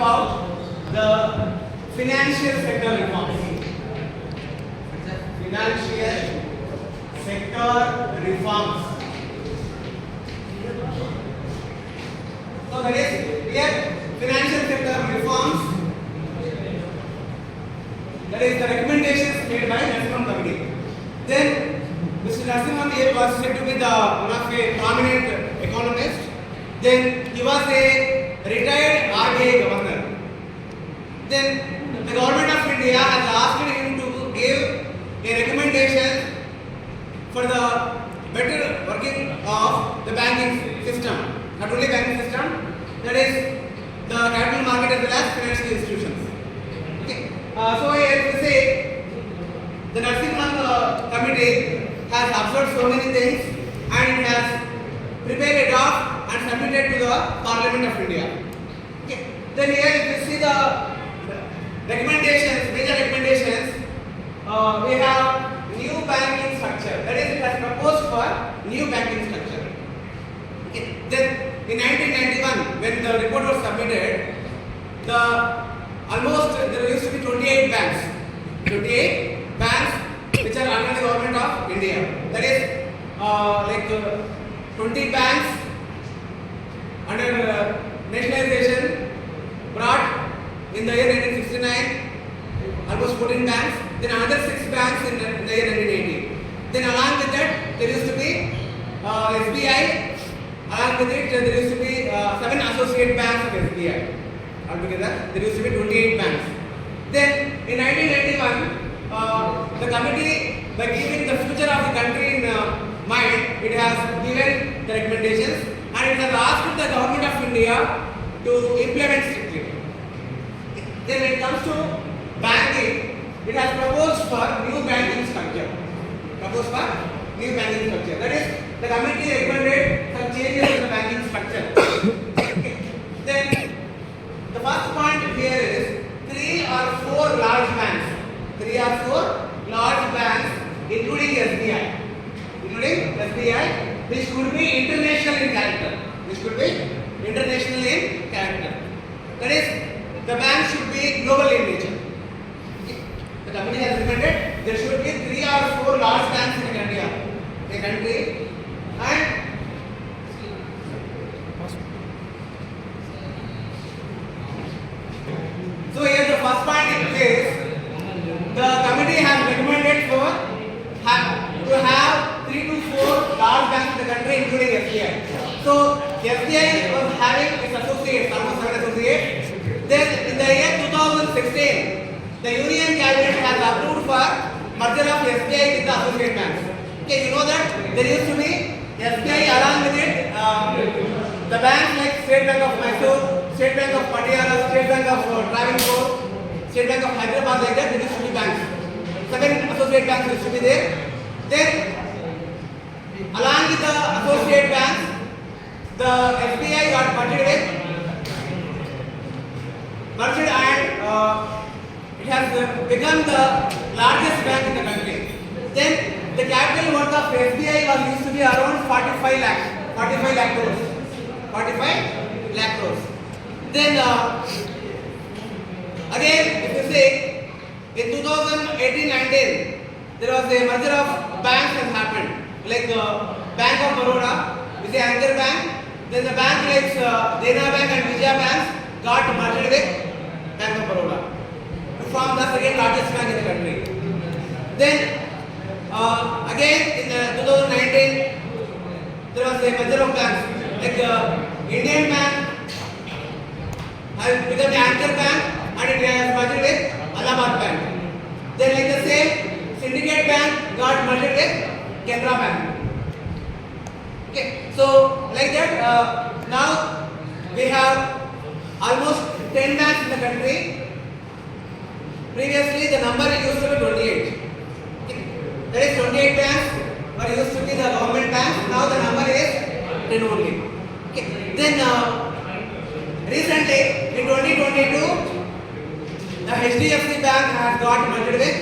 about the financial sector reforms. Financial sector reforms. So that is here financial sector reforms. That is the recommendations made by Narasimhan Committee. Then Mr. Narasimhan here was said to be the one of a prominent economist. Then he was a retired RBI governor. Then the government of India has asked him to give a recommendation for the better working of the banking system. Not only banking system, that is the capital market as well as financial institutions. Okay. So here we say the Narasimhan Committee has observed so many things and it has prepared a draft and submitted to the Parliament of India. Okay. Then here if you see the recommendations, major recommendations, we have new banking structure. That is, it has proposed for new banking structure. Okay. Then in 1991, when the report was submitted, there used to be 28 banks. 28 banks which are under the government of India. That is 20 banks under nationalization brought in the year 1969, almost 14 banks. Then another 6 banks in the year 1980. Then along with that, there used to be SBI. Along with it, there used to be 7 associate banks of SBI. Altogether, there used to be 28 banks. Then in 1991, the committee, by keeping the future of the country in mind, it has given the recommendations and it has asked the government of India to implement strictly. Then when it comes to banking, it has proposed for new banking structure. That is, the committee recommended some changes in the banking structure. Okay. Then the first point here is 3 or 4 large banks. 3 or 4 large banks, including SBI. Which could be international in character. That is, the bank should be global in nature. Okay. The committee has recommended there should be 3 or 4 large banks in India. A country, and so here the first point is the committee has recommended to have 3 to 4 large banks in the country, including SBI. So SBI was having its associates, almost 7 associates. Then in the year 2016, the Union Cabinet has approved for merger of SBI with the associate banks. Okay, you know that there used to be SBI along with it, the banks like State Bank of Mysore, State Bank of Patiala, State Bank of Travancore, State Bank of Hyderabad, like that, there used to be banks. 7 associate banks used to be there. Then, along with the associate banks, the SBI got merged and it has become the largest bank in the country. Then, the capital worth of SBI was used to be around 45 lakh crores. Then again, if you say in 2018-19, there was a merger of banks that happened, like Bank of Baroda is the anchor bank. Then the bank like Dena Bank and Vijaya Bank got merged with Bank of Baroda to form the second largest bank in the country. Then again in 2019, there was a merger of banks, like Indian Bank has become the anchor bank and it has merged with Allahabad Bank. Then like the same, Syndicate Bank got merged with Canara Bank. Okay, so like that, now we have almost 10 banks in the country. Previously the number used to be 28. That is 28 banks were used to be the government banks. Now the number is 10 only. Okay. Then recently in 2022, the HDFC Bank has got merged with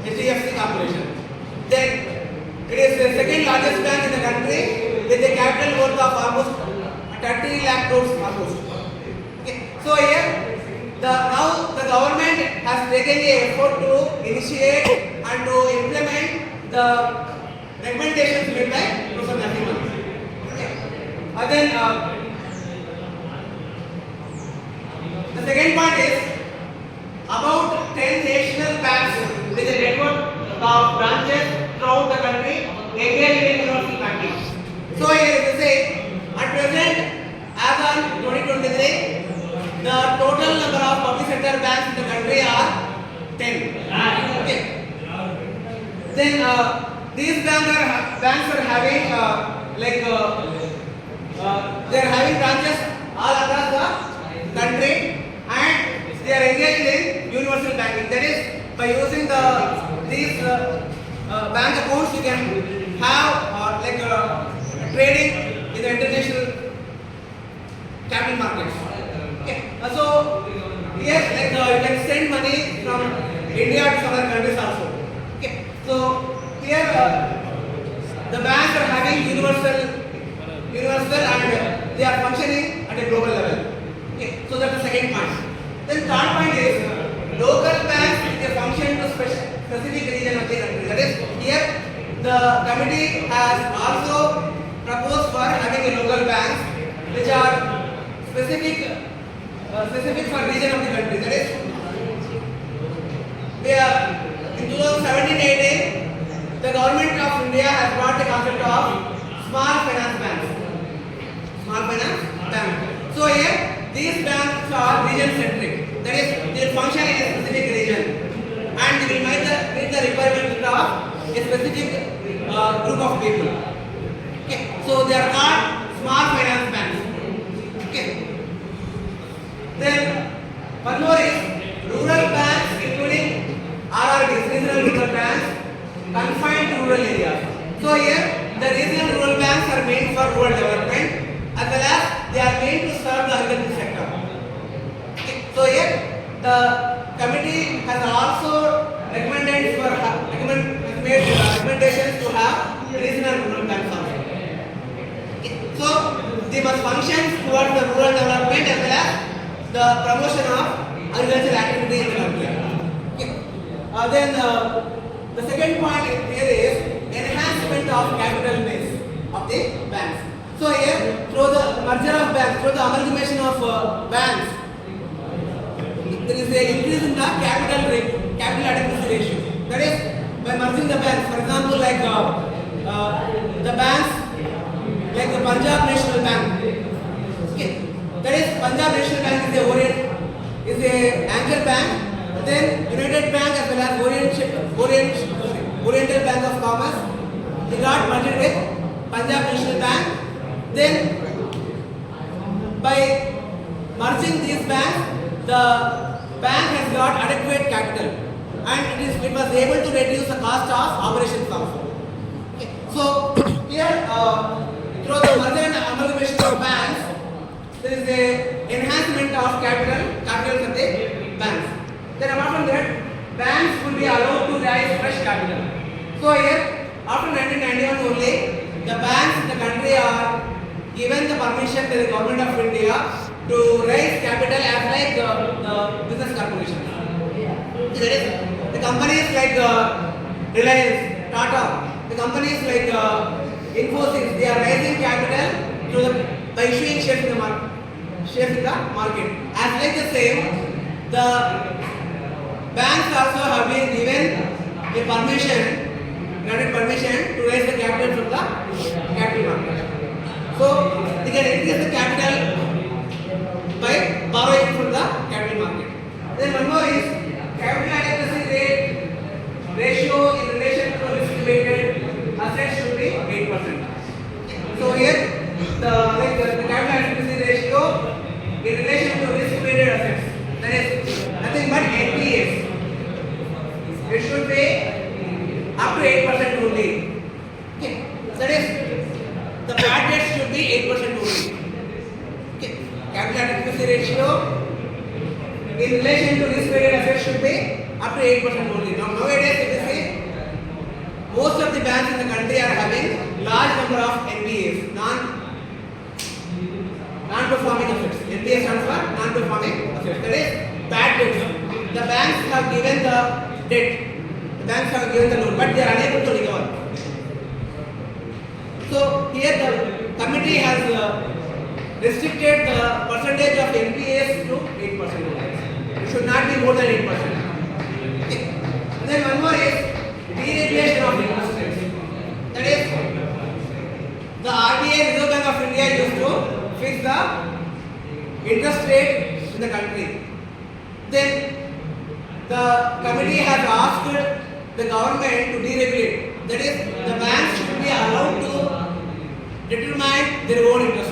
HDFC Corporation. Then it is the second largest bank in the country with a capital worth of almost 30 lakh crores almost. Okay. So here has taken a effort to initiate and to implement the recommendations made by Professor Narasimhan. Okay. Then the second point is about 10 national banks with a network of branches throughout the country engaged in universal banking. So here it is saying at present as on 2023 the total number of public sector banks in the country are 10. Okay. Then these banks are having they are having branches all across the country and they are engaged in universal banking. That is, by using these bank accounts, you can have trading in the international capital markets. Okay. So here, you can send money from India to some other countries also. Okay. So here, the banks are having universal, and they are functioning at a global level. Okay. So that's the second point. Then third point is local banks they function to specific region of the country. That is, here the committee has also proposed for having a local banks which are specific for region of the country. That is, in 2017-18, the government of India has brought the concept of small finance banks. Small finance bank. So here these banks are region centric. That is, they function in a specific region and they will meet the requirement of a specific group of people. Okay. So they are called small finance banks. Okay. Then one more is rural banks, including RRBs, regional rural banks, confined to rural areas. So here the regional rural banks are made for rural development as well as they are made to serve the agricultural sector. Okay. So here the committee has also recommended recommendations to have regional rural banks also. Okay. So they must function towards the rural development as well as the promotion of agricultural activity in the country. Okay. Then the second point here is enhancement of capital base of the banks. So here, through the merger of banks, through the amalgamation of banks, there is an increase in the capital adequacy ratio. That is, by merging the banks, for example, like the banks like the Punjab National Bank. Okay. That is, Punjab National Bank is a anchor bank. Then United Bank as well as Oriental Bank of Commerce, they got merged with Punjab National Bank. Then by merging these banks, the bank has got adequate capital and it was able to reduce the cost of operations also. Okay. So here through the merger and amalgamation of banks, there is a enhancement of capital for the banks. Then apart from that, banks will be allowed to raise fresh capital. So here, after 1991 only, the banks in the country are given the permission by the government of India to raise capital as like the business corporations. That is, the companies like Reliance, Tata, the companies like Infosys, they are raising capital by issuing shares in the market. As like the same, the banks also have been given a granted permission to raise the capital from the capital market. So they can increase the capital by borrowing from the capital market. Then one more is capital adequacy ratio in relation to risk-weighted assets should be 8%. So here the capital adequacy ratio in relation to risk-weighted assets, that is nothing but NPAs. It should be up to 8% only. Okay. That is, the bad debt should be 8% only. Okay. Capital adequacy ratio in relation to risk-weighted assets should be up to 8% only. Now nowadays, if you see, most of the banks in the country are having large number of NPAs, non-performing assets. NPA stands for non-performing assets. That is bad debts. The the banks have given the debt, the banks have given the loan, but they are unable to recover. So here the committee has restricted the percentage of NPAs to 8%. It should not be more than 8%. Okay. And then one more is deregulation of interest rates. That is, the RBI, Reserve Bank of India, used to fix the interest rate in the country. Then the committee has asked the government to deregulate. That is, the banks should be allowed to determine their own interest